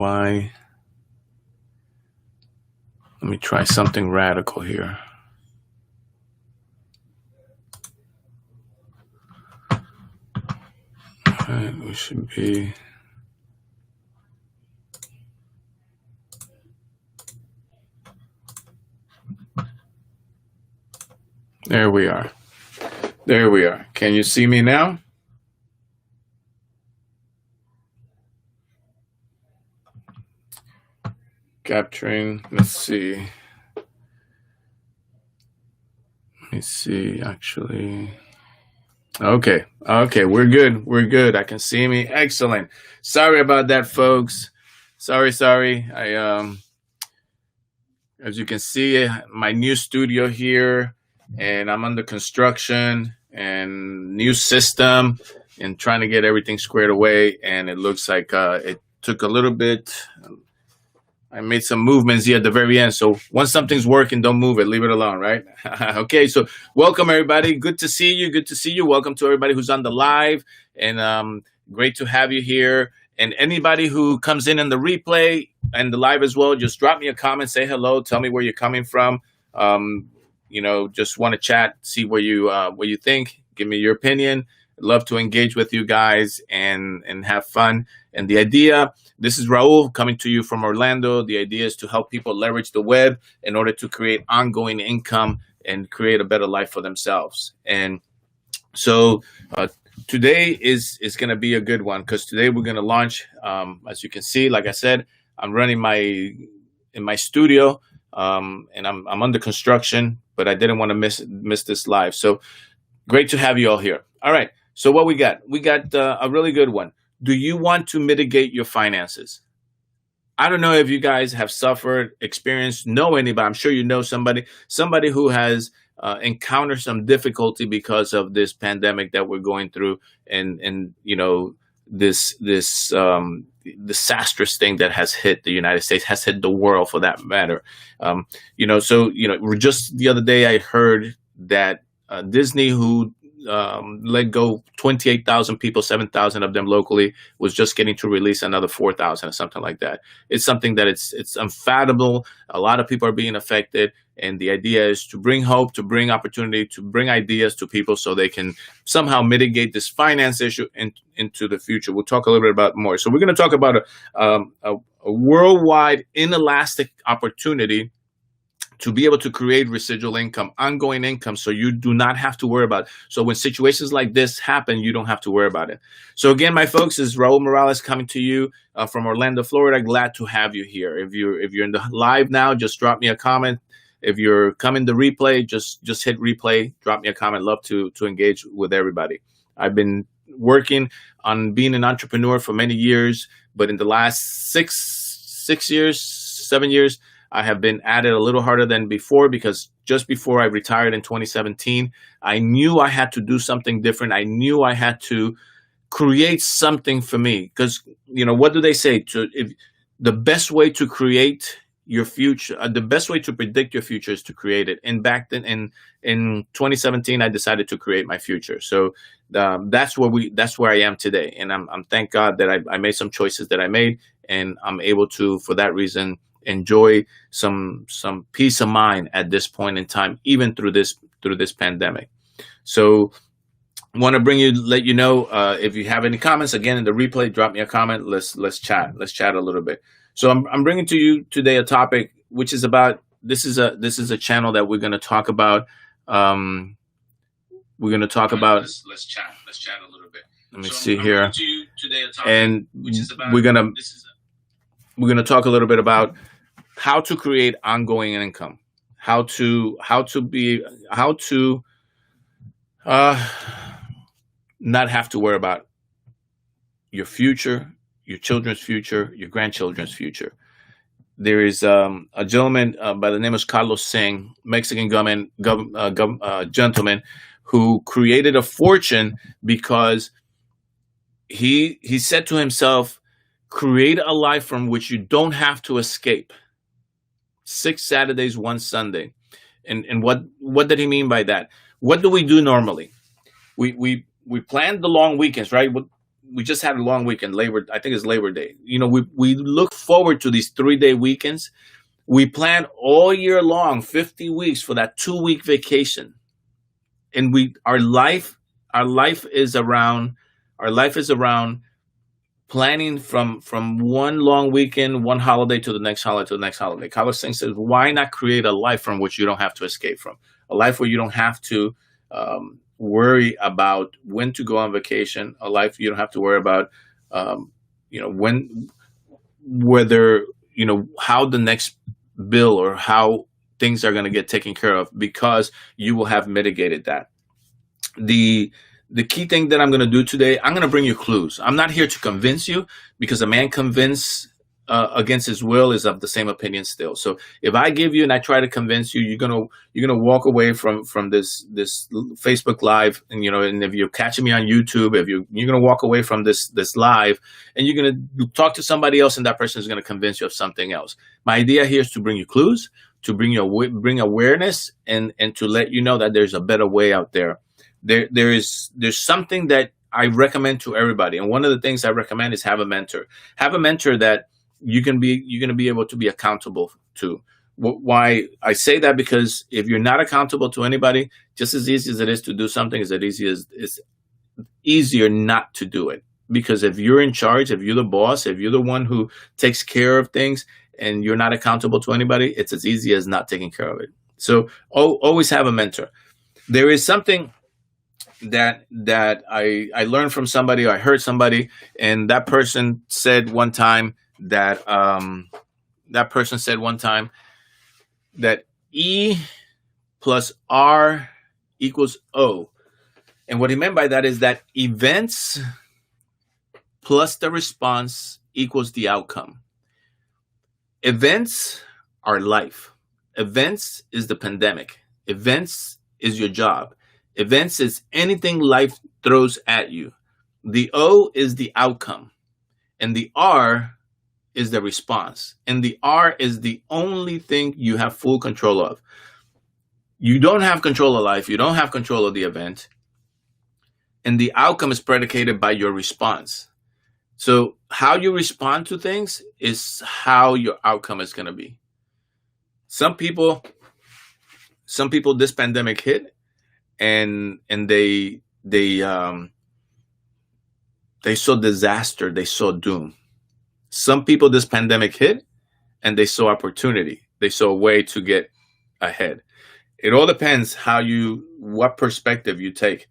Why? Let me try something radical here. All right, we should be. There we are. There we are. Can you see me now? Capturing. Let's see. Let me see, actually. Okay. Okay. We're good. We're good. I can see me. Excellent. Sorry about that, folks. Sorry. As you can see, my new studio here, and I'm under construction and new system and trying to get everything squared away. And it looks like it took a little bit. I made some movements here at the very end. So once something's working, don't move it. Leave it alone, right? Okay, so welcome, everybody. Good to see you. Good to see you. Welcome to everybody who's on the live. And great to have you here. And anybody who comes in the replay and the live as well, just drop me a comment, say hello, tell me where you're coming from. Just want to chat, see what you think. Give me your opinion. Love to engage with you guys and have fun. And the idea, this is Raul coming to you from Orlando. The idea is to help people leverage the web in order to create ongoing income and create a better life for themselves. And so today is going to be a good one, because today we're going to launch, as you can see, like I said, I'm running in my studio, and I'm under construction, but I didn't want to miss this live. So great to have you all here. All right. So what we got a really good one. Do you want to mitigate your finances? I don't know if you guys have suffered, experienced, know anybody. I'm sure you know somebody who has encountered some difficulty because of this pandemic that we're going through, and this disastrous thing that has hit the United States, has hit the world for that matter. Just the other day I heard that Disney, who let go 28,000 people, 7,000 of them locally, was just getting to release another 4,000 or something like that. It's something that it's unfathomable. A lot of people are being affected, and the idea is to bring hope, to bring opportunity, to bring ideas to people so they can somehow mitigate this finance issue into the future. We'll talk a little bit about more. So we're going to talk about a worldwide inelastic opportunity to be able to create residual income, ongoing income, so you do not have to worry about it. So when situations like this happen, you don't have to worry about it. So again, my folks, is Raul Morales coming to you from Orlando, Florida. Glad to have you here. If you're in the live now, just drop me a comment. If you're coming to replay, just hit replay, drop me a comment. Love to engage with everybody. I've been working on being an entrepreneur for many years, but in the last 7 years, I have been at it a little harder than before, because just before I retired in 2017, I knew I had to do something different. I knew I had to create something for me, because, what do they say? The best way to create your future, the best way to predict your future is to create it. And back then in 2017, I decided to create my future. So that's where I am today. And I'm thank God that I made some choices that I made, and I'm able to, for that reason, enjoy some peace of mind at this point in time, even through this pandemic. So want to let you know, if you have any comments, again, in the replay, drop me a comment. Let's chat a little bit. So I'm bringing to you today a topic which is about, this is a channel that we're going to talk about. Let's chat a little bit. Let me see here. And we're going to talk a little bit about how to create ongoing income, how to not have to worry about your future, your children's future, your grandchildren's future. There is a gentleman by the name of Carlos Singh, Mexican gentleman, who created a fortune because he said to himself, create a life from which you don't have to escape. 6 Saturdays, 1 Sunday. And what did he mean by that? What do we do normally? We plan the long weekends, right? we just had a long weekend, I think it's Labor Day. We look forward to these 3-day weekends. We plan all year long, 50 weeks for that 2-week vacation. And our life is around planning from one long weekend, one holiday to the next holiday to the next holiday. Carlos Singh says, why not create a life from which you don't have to escape from? A life where you don't have to worry about when to go on vacation. A life you don't have to worry about, how the next bill or how things are going to get taken care of, because you will have mitigated that. The key thing that I'm going to do today, I'm going to bring you clues. I'm not here to convince you, because a man convinced against his will is of the same opinion still. So if I give you and I try to convince you, you're gonna walk away from this Facebook Live, and if you're catching me on YouTube, if you're gonna walk away from this live, and you're gonna talk to somebody else, and that person is gonna convince you of something else. My idea here is to bring you clues, to bring awareness, and to let you know that there's a better way out there. There's something that I recommend to everybody, and one of the things I recommend is have a mentor. Have a mentor that you're going to be able to be accountable to. Why I say that? Because if you're not accountable to anybody, just as easy as it is to do something, it's easier not to do it. Because if you're in charge, if you're the boss, if you're the one who takes care of things, and you're not accountable to anybody, it's as easy as not taking care of it. So always have a mentor. There is something that I learned from somebody, or I heard somebody, and that person said one time that E plus R equals O. And what he meant by that is that events plus the response equals the outcome. Events are life. Events is the pandemic. Events is your job. Events is anything life throws at you. The O is the outcome. And the R is the response. And the R is the only thing you have full control of. You don't have control of life. You don't have control of the event. And the outcome is predicated by your response. So how you respond to things is how your outcome is going to be. Some people, this pandemic hit, and they saw disaster, they saw doom. Some people, this pandemic hit, and they saw opportunity. They saw a way to get ahead. It all depends what perspective you take.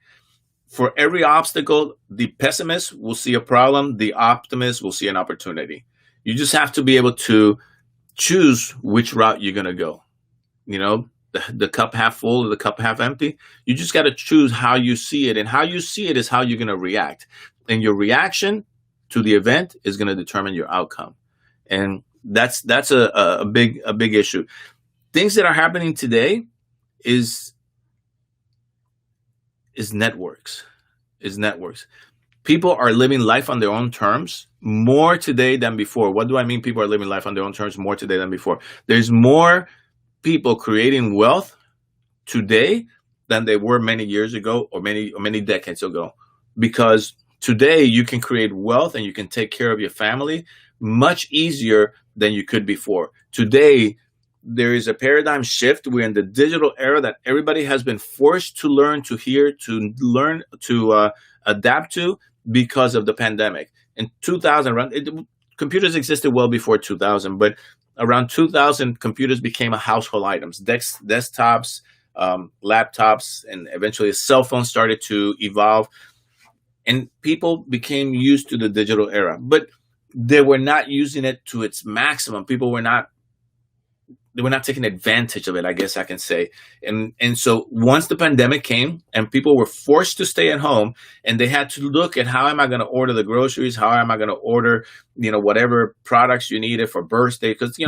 For every obstacle, the pessimist will see a problem. The optimist will see an opportunity. You just have to be able to choose which route you're going to go. The cup half full or the cup half empty. You just got to choose how you see it. And how you see it is how you're going to react. And your reaction to the event is going to determine your outcome. And that's a big issue. Things that are happening today is networks. People are living life on their own terms more today than before. What do I mean people are living life on their own terms more today than before? There's more people creating wealth today than they were many years ago or many decades ago. Because today you can create wealth and you can take care of your family much easier than you could before. Today, there is a paradigm shift. We're in the digital era that everybody has been forced to learn, to hear, to learn, to adapt to because of the pandemic. In 2000, computers existed well before 2000, but around 2000, computers became a household items. Desktops, laptops, and eventually cell phones started to evolve. And people became used to the digital era, but they were not using it to its maximum. People were not taking advantage of it, I guess I can say. And so once the pandemic came and people were forced to stay at home and they had to look at how am I going to order the groceries? How am I going to order, whatever products you needed for birthday? Because,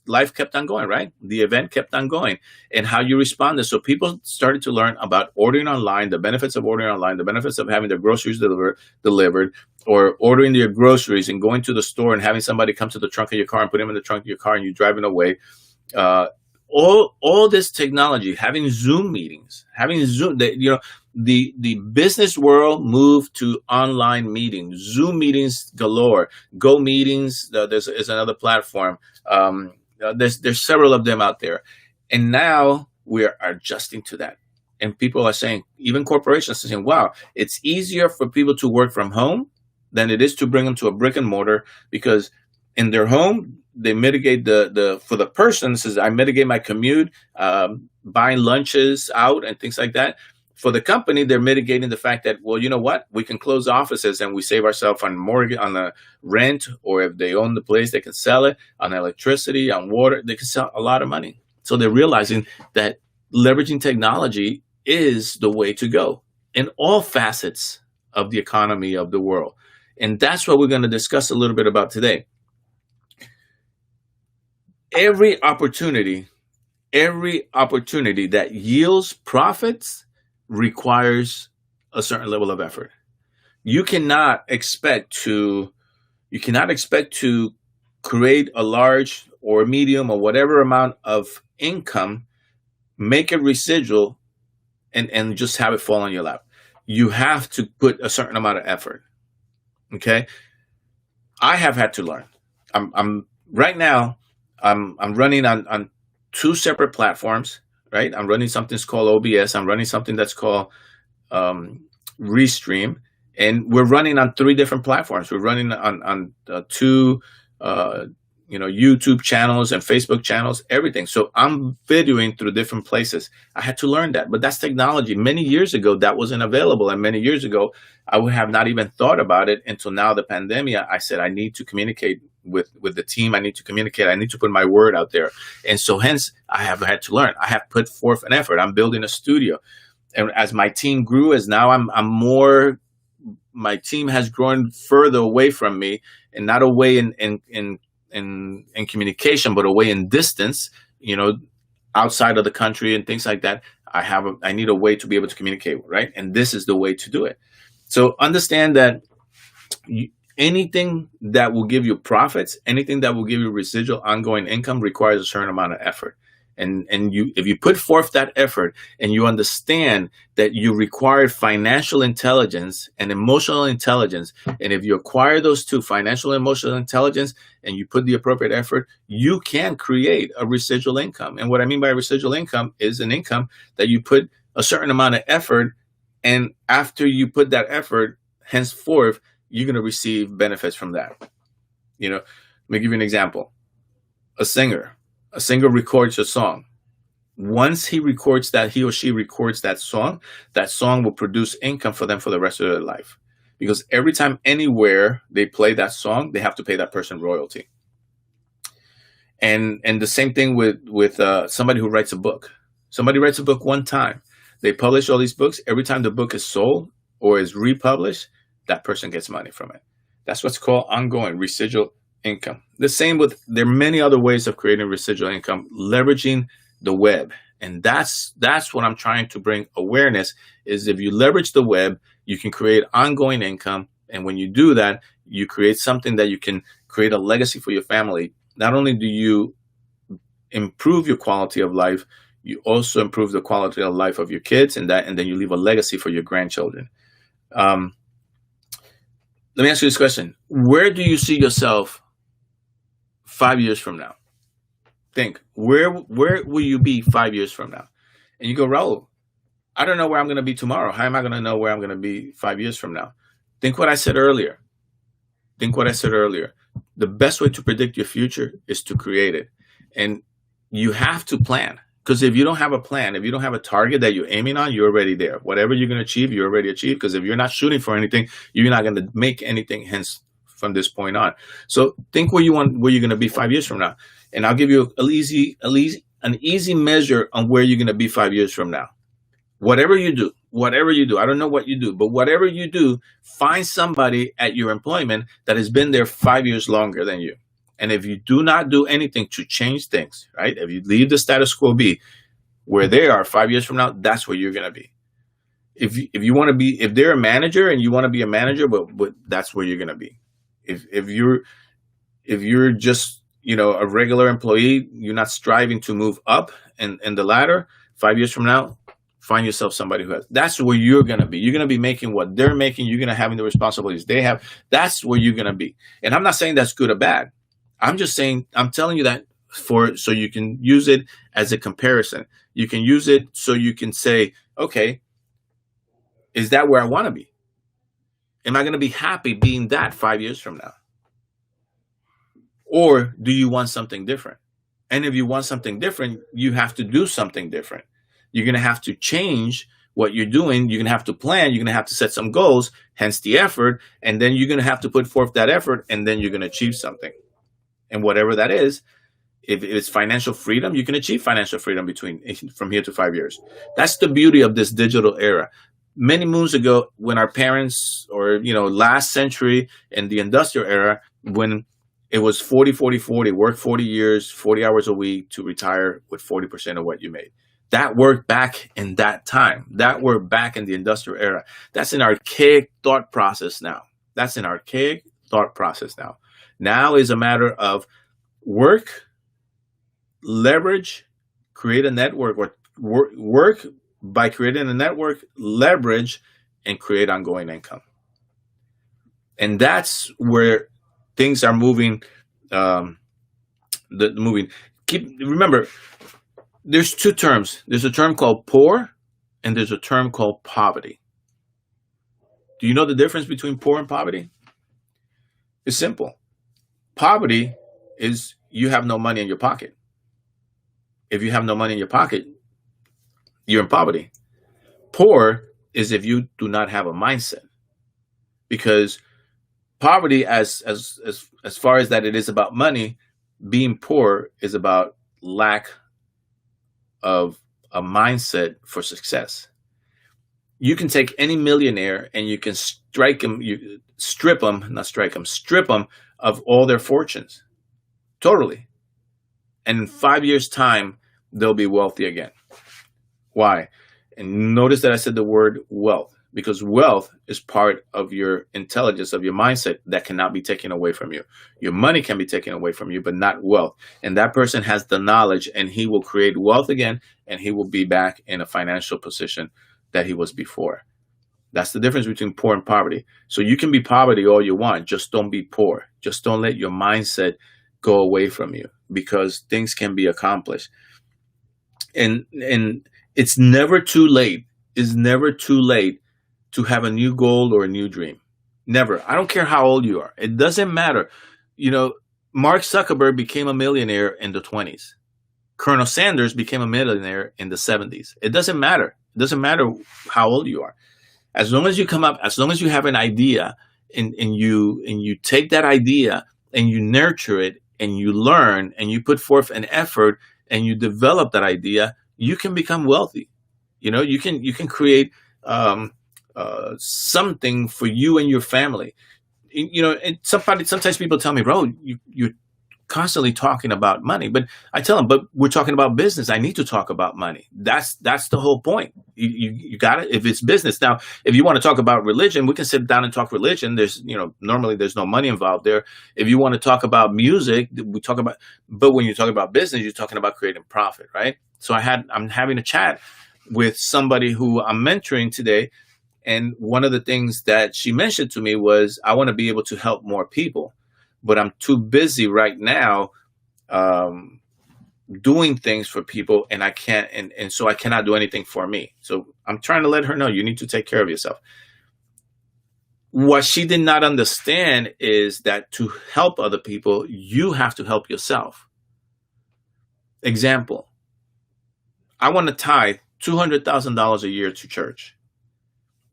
life kept on going, right? The event kept on going and how you responded. So people started to learn about ordering online, the benefits of ordering online, the benefits of having their groceries delivered, or ordering your groceries and going to the store and having somebody come to the trunk of your car and put them in the trunk of your car and you driving away. all this technology, having Zoom meetings, having Zoom, the business world moved to online meetings, Zoom meetings galore, Go Meetings. There's another platform. There's several of them out there, and now we are adjusting to that. And people are saying, even corporations are saying, "Wow, it's easier for people to work from home than it is to bring them to a brick and mortar because in their home." They mitigate the for the person says I mitigate my commute, buying lunches out and things like that. For the company, they're mitigating the fact that, well, you know what, we can close offices and we save ourselves on mortgage, on the rent, or if they own the place, they can sell it, on electricity, on water, they can sell a lot of money. So they're realizing that leveraging technology is the way to go in all facets of the economy of the world. And that's what we're going to discuss a little bit about today. Every opportunity that yields profits requires a certain level of effort. You cannot expect to create a large or medium or whatever amount of income, make it residual, and just have it fall on your lap. You have to put a certain amount of effort. Okay, I have had to learn. I'm right now. I'm running on two separate platforms, right? I'm running something that's called OBS. I'm running something that's called Restream, and we're running on three different platforms. We're running on two, YouTube channels and Facebook channels, everything. So I'm videoing through different places. I had to learn that, but that's technology. Many years ago, that wasn't available, and many years ago, I would have not even thought about it until now. The pandemic, I said I need to communicate with the team. I need to communicate. I need to put my word out there. And so hence I have had to learn. I have put forth an effort. I'm building a studio. And as my team grew, as now I'm more, my team has grown further away from me, and not away in communication, but away in distance, outside of the country and things like that. I need a way to be able to communicate, right? And this is the way to do it. So understand that anything that will give you profits, anything that will give you residual ongoing income requires a certain amount of effort. And if you put forth that effort and you understand that you require financial intelligence and emotional intelligence, and if you acquire those two, financial and emotional intelligence, and you put the appropriate effort, you can create a residual income. And what I mean by residual income is an income that you put a certain amount of effort, and after you put that effort, henceforth, you're going to receive benefits from that. Let me give you an example. A singer records a song. Once he or she records that song will produce income for them for the rest of their life. Because every time anywhere they play that song, they have to pay that person royalty. And the same thing with somebody who writes a book. Somebody writes a book one time. They publish all these books. Every time the book is sold or is republished, that person gets money from it. That's what's called ongoing residual income. The same there are many other ways of creating residual income, leveraging the web. And that's what I'm trying to bring awareness is if you leverage the web, you can create ongoing income. And when you do that, you create something that you can create a legacy for your family. Not only do you improve your quality of life, you also improve the quality of life of your kids, and then you leave a legacy for your grandchildren. Let me ask you this question. Where do you see yourself 5 years from now? Think, where will you be 5 years from now? And you go, Raul, I don't know where I'm going to be tomorrow. How am I going to know where I'm going to be 5 years from now? Think what I said earlier. The best way to predict your future is to create it. And you have to plan. Because if you don't have a plan, if you don't have a target that you're aiming on, you're already there. Whatever you're going to achieve, you're already achieved. Because if you're not shooting for anything, you're not going to make anything hence from this point on. So think where you're going to be 5 years from now. And I'll give you an easy measure on where you're going to be 5 years from now. Whatever you do, I don't know what you do, but whatever you do, find somebody at your employment that has been there 5 years longer than you. And if you do not do anything to change things, right? If you leave the status quo be where they are 5 years from now, that's where you're going to be. If you want to be, if they're a manager and you want to be a manager, but that's where you're going to be. If you're just, a regular employee, you're not striving to move up in the ladder. 5 years from now, find yourself somebody who has. That's where you're going to be. You're going to be making what they're making. You're going to have the responsibilities they have. That's where you're going to be. And I'm not saying that's good or bad. I'm just saying, I'm telling you that so you can use it as a comparison. You can use it so you can say, okay, is that where I want to be? Am I going to be happy being that 5 years from now? Or do you want something different? And if you want something different, you have to do something different. You're going to have to change what you're doing. You're going to have to plan. You're going to have to set some goals, hence the effort. And then you're going to have to put forth that effort, and then you're going to achieve something. And whatever that is, if it's financial freedom, you can achieve financial freedom from here to 5 years. That's the beauty of this digital era. Many moons ago, when our parents, or last century in the industrial era, when it was 40, 40, 40, work 40 years, 40 hours a week to retire with 40% of what you made. That worked back in that time. That worked back in the industrial era. That's an archaic thought process now. Now is a matter of work, leverage, create a network, or work by creating a network, leverage, and create ongoing income. And that's where things are moving. Remember, there's two terms. There's a term called poor, and there's a term called poverty. Do you know the difference between poor and poverty? It's simple. Poverty is you have no money in your pocket. If you have no money in your pocket, you're in poverty. Poor is if you do not have a mindset. Because poverty, as far as that it is about money, being poor is about lack of a mindset for success. You can take any millionaire and you can strip them of all their fortunes. Totally. And in 5 years' time, they'll be wealthy again. Why? And notice that I said the word wealth, because wealth is part of your intelligence, of your mindset, that cannot be taken away from you. Your money can be taken away from you, but not wealth. And that person has the knowledge, and he will create wealth again, and he will be back in a financial position that he was before. That's the difference between poor and poverty. So you can be poverty all you want, just don't be poor. Just don't let your mindset go away from you, because things can be accomplished. And it's never too late. It's never too late to have a new goal or a new dream. Never. I don't care how old you are. It doesn't matter. Mark Zuckerberg became a millionaire in the 20s. Colonel Sanders became a millionaire in the 70s. It doesn't matter. It doesn't matter how old you are. As long as you come up, as long as you have an idea and you take that idea and you nurture it and you learn and you put forth an effort and you develop that idea, you can become wealthy. You can create something for you and your family. And sometimes people tell me, Raul, you're constantly talking about money, but I tell them, but we're talking about business. I need to talk about money. That's the whole point. You got it. If it's business. Now, if you want to talk about religion, we can sit down and talk religion. Normally there's no money involved there. If you want to talk about music, we talk about, but when you talk about business, you're talking about creating profit, right? So I'm having a chat with somebody who I'm mentoring today. And one of the things that she mentioned to me was, I want to be able to help more people, but I'm too busy right now doing things for people, and I can't, and so I cannot do anything for me. So I'm trying to let her know, you need to take care of yourself. What she did not understand is that to help other people, you have to help yourself. Example, I want to tithe $200,000 a year to church.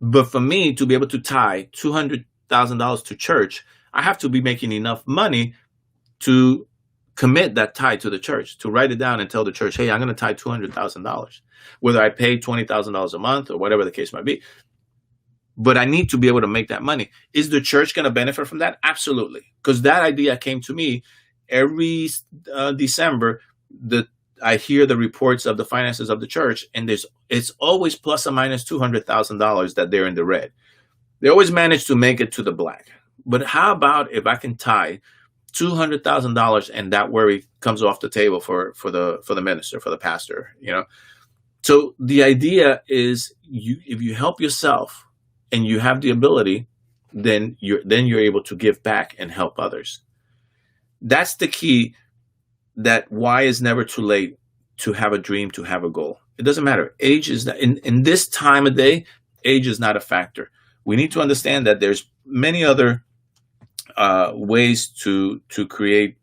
But for me to be able to tithe $200,000 to church, I have to be making enough money to commit that tithe to the church, to write it down and tell the church, hey, I'm going to tithe $200,000, whether I pay $20,000 a month or whatever the case might be. But I need to be able to make that money. Is the church going to benefit from that? Absolutely. Because that idea came to me every December. I hear the reports of the finances of the church, and it's always plus or minus $200,000 that they're in the red. They always manage to make it to the black. But how about if I can tie $200,000, and that worry comes off the table for the minister, for the pastor. So the idea is, if you help yourself and you have the ability, then you're able to give back and help others. That's the key. That why is never too late to have a dream, to have a goal. It doesn't matter. Age is not, in this time of day, age is not a factor. We need to understand that there's many other ways to create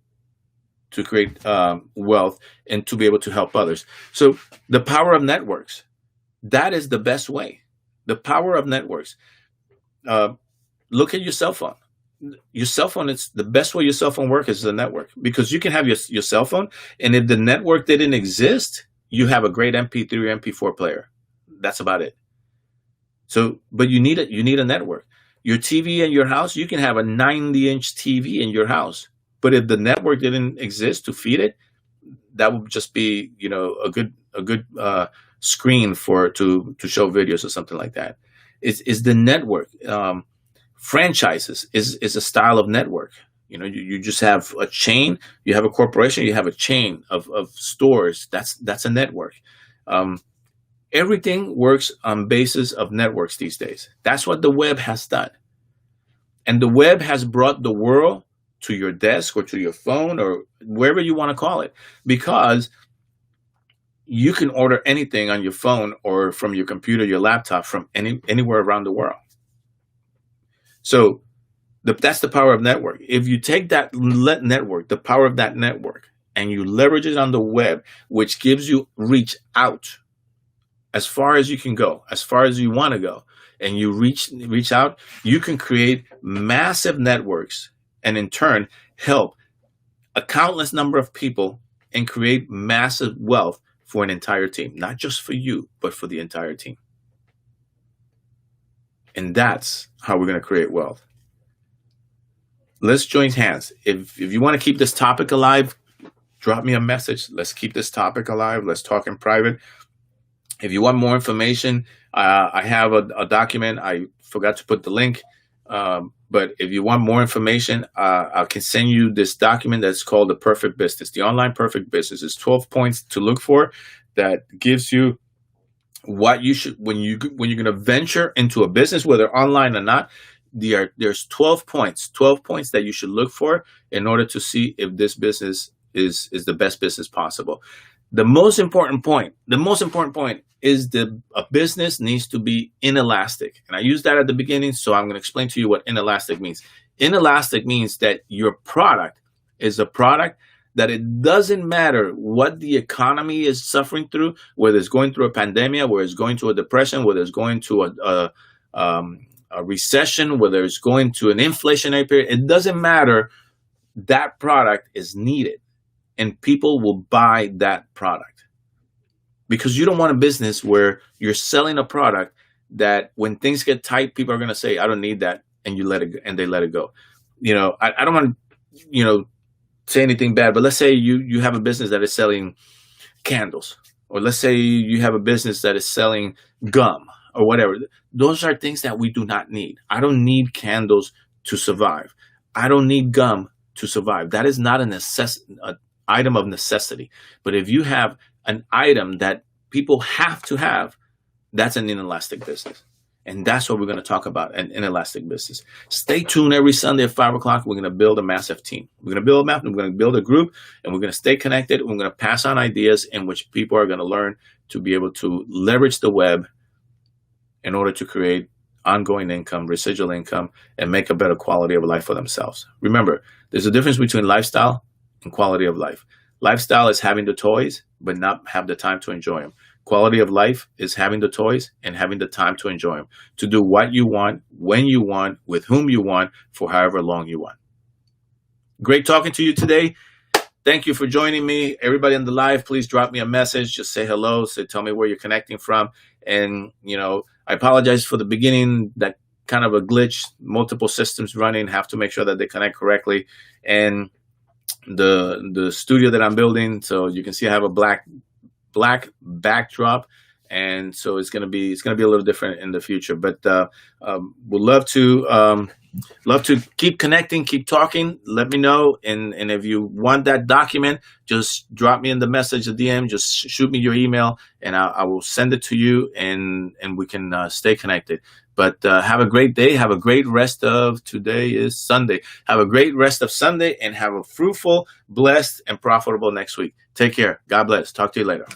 wealth and to be able to help others. So the power of networks, that is the best way. The power of networks. Look at your cell phone. Your cell phone, it's the best way your cell phone works is the network, because you can have your cell phone, and if the network didn't exist, you have a great MP3, MP4 player. That's about it. So, but you need a network. Your TV in your house, you can have a 90-inch TV in your house, but if the network didn't exist to feed it, that would just be a good screen to show videos or something like that. Is the network. Franchises is a style of network. You just have a chain, you have a corporation, you have a chain of stores. That's a network. Everything works on basis of networks these days. That's what the web has done. And the web has brought the world to your desk or to your phone or wherever you want to call it, because you can order anything on your phone or from your computer, your laptop, from anywhere around the world. So that's the power of network. If you take that network, the power of that network, and you leverage it on the web, which gives you reach out as far as you can go, as far as you want to go, and you reach out, you can create massive networks and in turn help a countless number of people and create massive wealth for an entire team, not just for you, but for the entire team. And that's how we're going to create wealth. Let's join hands. If you want to keep this topic alive, drop me a message. Let's keep this topic alive. Let's talk in private. If you want more information, I have a document. I forgot to put the link. But if you want more information, I can send you this document that's called The Perfect Business. The Online Perfect Business is 12 points to look for that gives you what you should, when you're going to venture into a business, whether online or not. There's 12 points that you should look for in order to see if this business is the best business possible. The most important point is a business needs to be inelastic. And I used that at the beginning, so I'm going to explain to you what inelastic means. Inelastic means that your product is a product that it doesn't matter what the economy is suffering through, whether it's going through a pandemic, whether it's going to a depression, whether it's going to a recession, whether it's going to an inflationary period. It doesn't matter. That product is needed, and people will buy that product, because you don't want a business where you're selling a product that when things get tight, people are going to say, I don't need that. And you let it go, and they let it go. I don't want to, say anything bad, but let's say you have a business that is selling candles, or let's say you have a business that is selling gum or whatever. Those are things that we do not need. I don't need candles to survive. I don't need gum to survive. That is not an item of necessity. But if you have an item that people have to have, that's an inelastic business. And that's what we're going to talk about, an inelastic business. Stay tuned every Sunday at 5 o'clock. We're going to build a massive team. We're going to build a map, and we're going to build a group, and we're going to stay connected. We're going to pass on ideas in which people are going to learn to be able to leverage the web in order to create ongoing income, residual income, and make a better quality of life for themselves. Remember, there's a difference between lifestyle and quality of life. Lifestyle is having the toys, but not have the time to enjoy them. Quality of life is having the toys and having the time to enjoy them, to do what you want, when you want, with whom you want, for however long you want. Great talking to you today. Thank you for joining me. Everybody on the live, please drop me a message. Just say hello. Tell me where you're connecting from. And, I apologize for the beginning, that kind of a glitch, multiple systems running, have to make sure that they connect correctly. And the studio that I'm building, so you can see I have a black backdrop, and so it's gonna be a little different in the future. But we'd love to Love to keep connecting, keep talking. Let me know, and if you want that document, just drop me in the message, the DM. Just shoot me your email, and I will send it to you, and we can stay connected. But have a great day. Have a great rest of today is Sunday. Have a great rest of Sunday, and have a fruitful, blessed, and profitable next week. Take care. God bless. Talk to you later.